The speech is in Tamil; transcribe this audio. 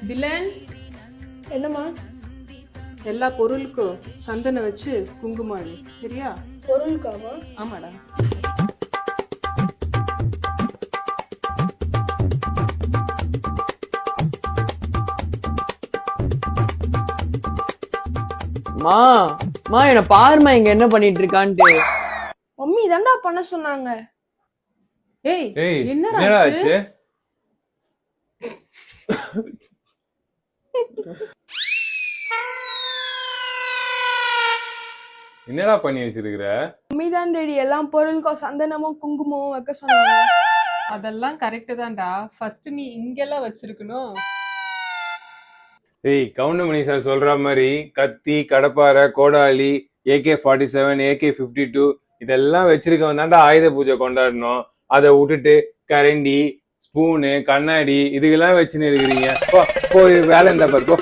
திலன், என்னம்மா? எல்லா பொருளுக்கும் சந்தனம் வச்சு குங்குமம் அடி, சரியா? பொருளுக்காமா? ஆமாடா. மா என்ன பாருமா இங்க என்ன பண்ணிட்டு இருக்கான்ட்டு. மம்மி தாண்டா பண்ண சொன்னாங்க. ஏய், ஏய் என்னடா என்னடா ஆச்சு? ஆச்சு? என்னடா பண்ணி வச்சிருக்கிற? மம்மி தான் டேடி எல்லாம் பொருளுக்கும் சந்தனமும் குங்குமமும் வைக்க சொன்னாங்க. அதெல்லாம் கரெக்ட் தான்டா. ஃபர்ஸ்ட் நீ இங்கெல்லாம் வச்சிருக்கணும். ஏய் கவுண்டமணி சார் சொல்ற மாதிரி கத்தி, கடப்பாரை, கோடாலி, AK-47, AK-52 இதெல்லாம் வச்சிருக்கவன் தான்டா ஆயுத பூஜை கொண்டாடணும். அதை விட்டுட்டு கரண்டி, ஸ்பூனு, கண்ணாடி இதுக்கெல்லாம் வச்சுன்னு இருக்கிறீங்க. போ வேலை இருந்தா பாரு போ.